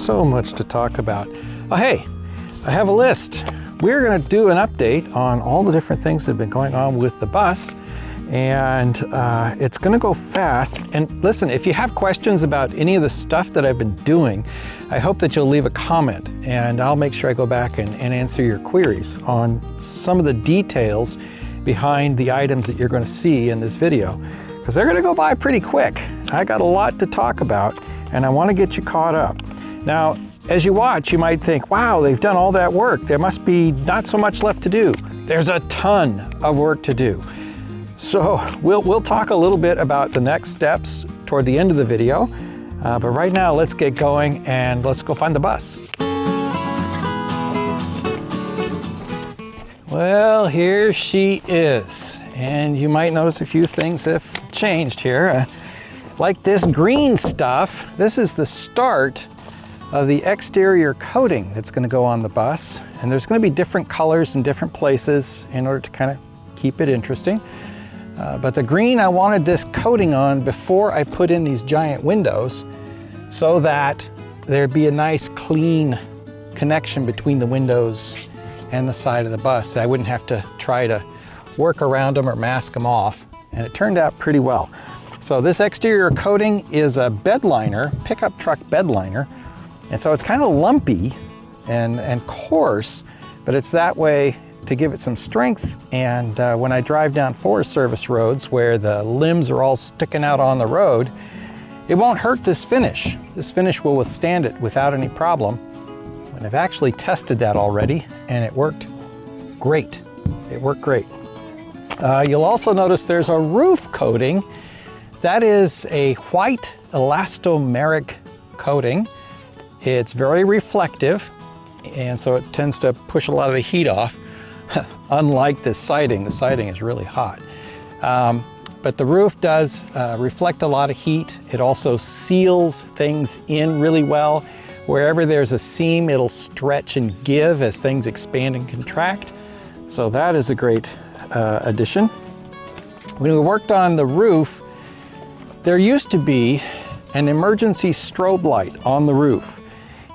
so much to talk about. Oh, hey, I have a list. We're going to do an update on all the different things that have been going on with the bus, and it's going to go fast. And listen, if you have questions about any of the stuff that I've been doing, I hope that you'll leave a comment, and I'll make sure I go back and answer your queries on some of the details behind the items that you're going to see in this video, because they're going to go by pretty quick. I got a lot to talk about, and I want to get you caught up. Now, as you watch, you might think, wow, they've done all that work. There must be not so much left to do. There's a ton of work to do. So we'll talk a little bit about the next steps toward the end of the video. But right now, let's get going and let's go find the bus. Well, here she is. And you might notice a few things have changed here. Like this green stuff, this is the start of the exterior coating that's going to go on the bus. And there's going to be different colors in different places in order to kind of keep it interesting. But the green, I wanted this coating on before I put in these giant windows so that there'd be a nice clean connection between the windows and the side of the bus. I wouldn't have to try to work around them or mask them off. And it turned out pretty well. So this exterior coating is a bed liner, pickup truck bed liner. And so it's kind of lumpy and coarse, but it's that way to give it some strength. And when I drive down Forest Service roads where the limbs are all sticking out on the road, it won't hurt this finish. This finish will withstand it without any problem. And I've actually tested that already, and it worked great. It worked great. You'll also notice there's a roof coating. That is a white elastomeric coating. It's very reflective, and so it tends to push a lot of the heat off. Unlike the siding is really hot. But the roof does reflect a lot of heat. It also seals things in really well. Wherever there's a seam, it'll stretch and give as things expand and contract. So that is a great addition. When we worked on the roof, there used to be an emergency strobe light on the roof.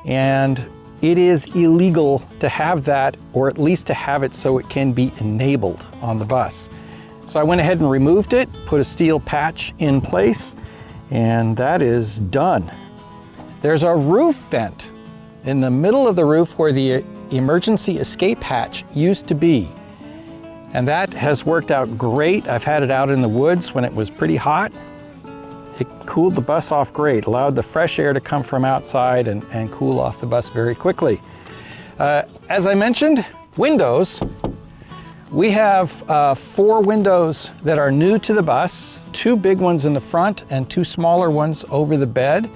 And it is illegal to have that, or at least to have it so it can be enabled on the bus. So I went ahead and removed it, put a steel patch in place, and that is done. There's a roof vent in the middle of the roof where the emergency escape hatch used to be. And that has worked out great. I've had it out in the woods when it was pretty hot. It cooled the bus off great, allowed the fresh air to come from outside and cool off the bus very quickly. As I mentioned, windows. We have 4 windows that are new to the bus, 2 big ones in the front and 2 smaller ones over the bed.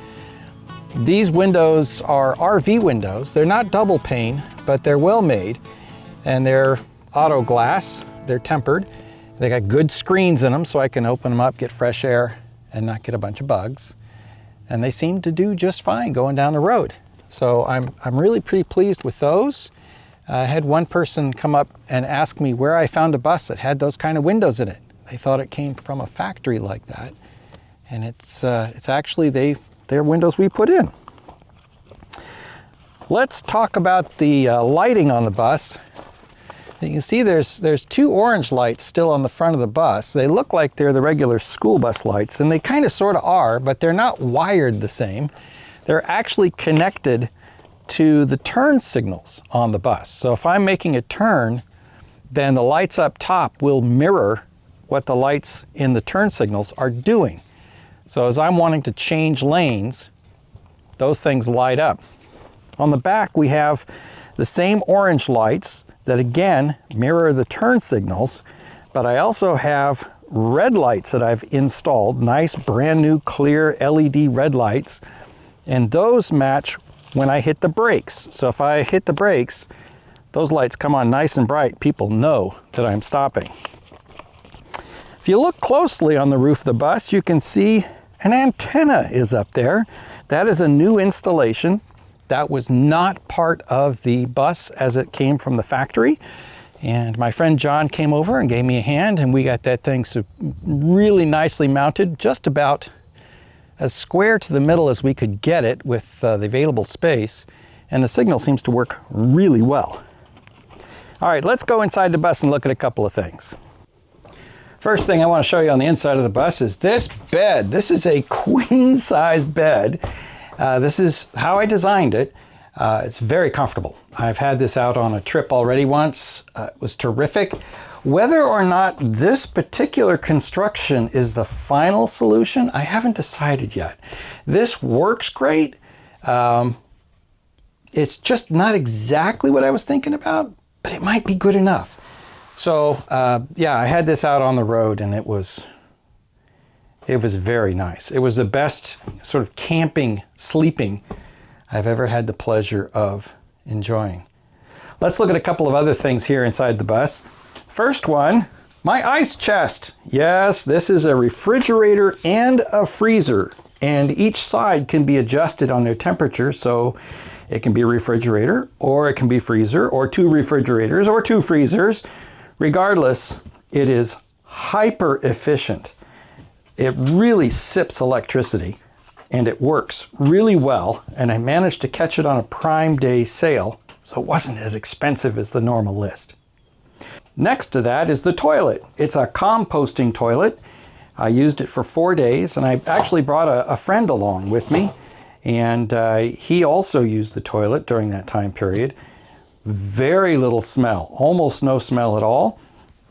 These windows are RV windows. They're not double pane, but they're well made, and they're auto glass. They're tempered. They got good screens in them so I can open them up, get fresh air, and not get a bunch of bugs. And they seem to do just fine going down the road. So I'm really pretty pleased with those. I had one person come up and ask me where I found a bus that had those kind of windows in it. They thought it came from a factory like that. And it's actually they're windows we put in. Let's talk about the lighting on the bus. You can see there's 2 orange lights still on the front of the bus. They look like they're the regular school bus lights, and they kind of sort of are, but they're not wired the same. They're actually connected to the turn signals on the bus. So if I'm making a turn, then the lights up top will mirror what the lights in the turn signals are doing. So as I'm wanting to change lanes, those things light up. On the back, we have the same orange lights that again mirror the turn signals, but I also have red lights that I've installed, nice brand new clear LED red lights, and those match when I hit the brakes. So if I hit the brakes, those lights come on nice and bright. People know that I'm stopping. If you look closely on the roof of the bus, you can see an antenna is up there. That is a new installation. That was not part of the bus as it came from the factory. And my friend John came over and gave me a hand, and we got that thing so really nicely mounted just about as square to the middle as we could get it with the available space, and the signal seems to work really well. All right, let's go inside the bus and look at a couple of things. First thing I want to show you on the inside of the bus is this bed. This is a queen-size bed. This is how I designed it. It's very comfortable. I've had this out on a trip already once. It was terrific. Whether or not this particular construction is the final solution, I haven't decided yet. This works great. It's just not exactly what I was thinking about, but it might be good enough. So yeah, I had this out on the road, and it was very nice. It was the best sort of camping, sleeping I've ever had the pleasure of enjoying. Let's look at a couple of other things here inside the bus. First one, my ice chest. Yes, this is a refrigerator and a freezer, and each side can be adjusted on their temperature, so it can be a refrigerator, or it can be freezer, or two refrigerators, or two freezers. Regardless, it is hyper efficient. It really sips electricity, and it works really well, and I managed to catch it on a Prime Day sale, so it wasn't as expensive as the normal list. Next to that is the toilet. It's a composting toilet. I used it for 4 days, and I actually brought a friend along with me, and he also used the toilet during that time period. Very little smell, almost no smell at all,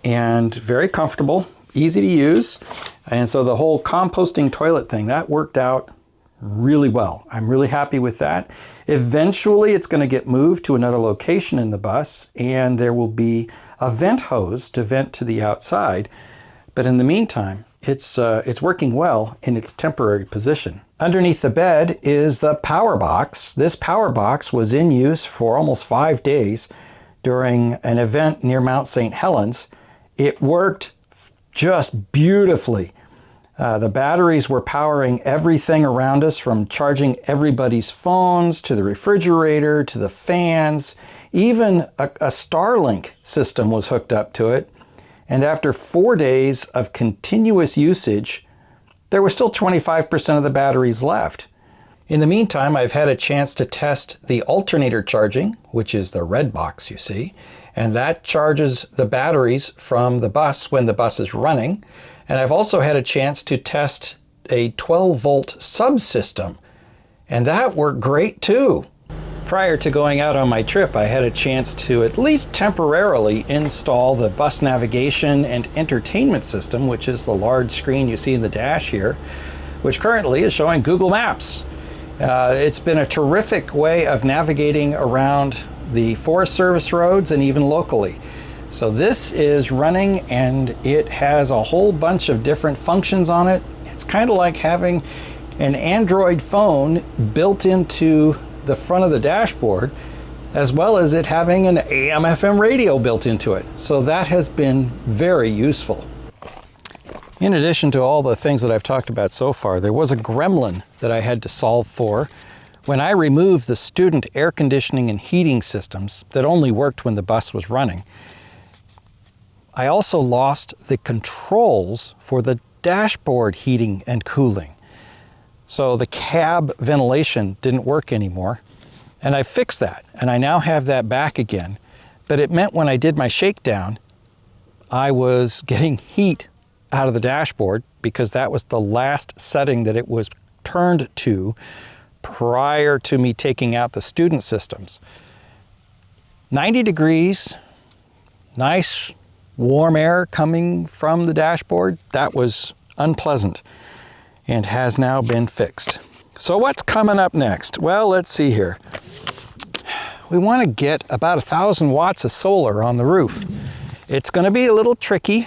and very comfortable, easy to use. And so the whole composting toilet thing, that worked out really well. I'm really happy with that. Eventually it's going to get moved to another location in the bus, and there will be a vent hose to vent to the outside. But in the meantime, it's working well in its temporary position. Underneath the bed is the power box. This power box was in use for almost 5 days during an event near Mount St. Helens. It worked just beautifully. The batteries were powering everything around us, from charging everybody's phones to the refrigerator to the fans. Even a Starlink system was hooked up to it. And after 4 days of continuous usage, there was still 25% of the batteries left. In the meantime, I've had a chance to test the alternator charging, which is the red box you see, and that charges the batteries from the bus when the bus is running. And I've also had a chance to test a 12-volt subsystem, and that worked great too. Prior to going out on my trip, I had a chance to at least temporarily install the bus navigation and entertainment system, which is the large screen you see in the dash here, which currently is showing Google Maps. It's been a terrific way of navigating around the Forest Service roads and even locally. So this is running, and it has a whole bunch of different functions on it. It's kind of like having an Android phone built into the front of the dashboard, as well as it having an AM/FM radio built into it. So that has been very useful. In addition to all the things that I've talked about so far, there was a gremlin that I had to solve for when I removed the student air conditioning and heating systems that only worked when the bus was running. I also lost the controls for the dashboard heating and cooling. So the cab ventilation didn't work anymore, and I fixed that, and I now have that back again. But it meant when I did my shakedown, I was getting heat out of the dashboard because that was the last setting that it was turned to prior to me taking out the student systems. 90 degrees, nice warm air coming from the dashboard. That was unpleasant and has now been fixed. So what's coming up next? Well, let's see here. We want to get about 1,000 watts of solar on the roof. It's going to be a little tricky.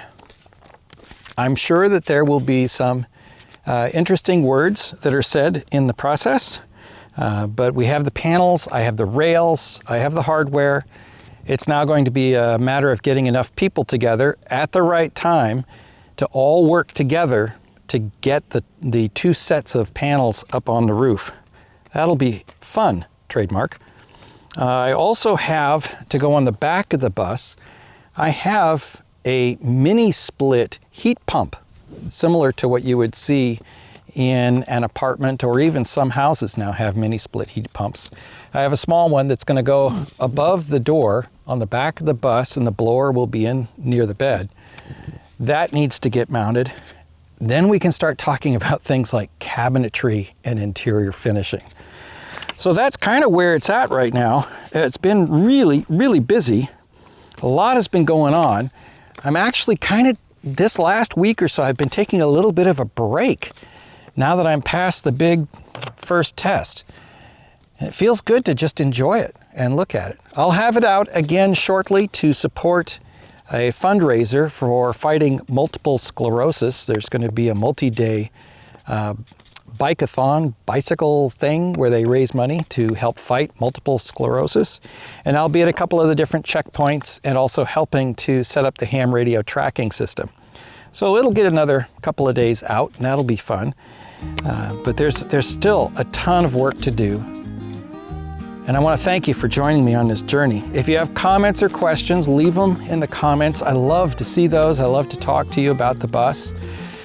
I'm sure that there will be some interesting words that are said in the process, but we have the panels, I have the rails, I have the hardware. It's now going to be a matter of getting enough people together at the right time to all work together to get the two sets of panels up on the roof. That'll be fun, trademark. I also have, to go on the back of the bus, I have a mini split heat pump, similar to what you would see in an apartment, or even some houses now have mini split heat pumps. I have a small one that's going to go above the door on the back of the bus, and the blower will be in near the bed. That needs to get mounted. Then we can start talking about things like cabinetry and interior finishing. So that's kind of where it's at right now. It's been really, really busy. A lot has been going on. I'm actually this last week or so, I've been taking a little bit of a break now that I'm past the big first test. And it feels good to just enjoy it and look at it. I'll have it out again shortly to support a fundraiser for fighting multiple sclerosis. There's going to be a multi-day bicycle thing where they raise money to help fight multiple sclerosis. And I'll be at a couple of the different checkpoints and also helping to set up the ham radio tracking system. So it'll get another couple of days out, and that'll be fun. But there's still a ton of work to do. And I want to thank you for joining me on this journey. If you have comments or questions, leave them in the comments. I love to see those. I love to talk to you about the bus.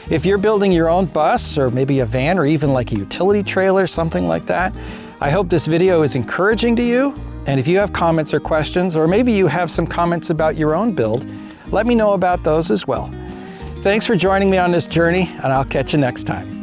If you're building your own bus, or maybe a van, or even like a utility trailer, something like that, I hope this video is encouraging to you. And if you have comments or questions, or maybe you have some comments about your own build, let me know about those as well. Thanks for joining me on this journey, and I'll catch you next time.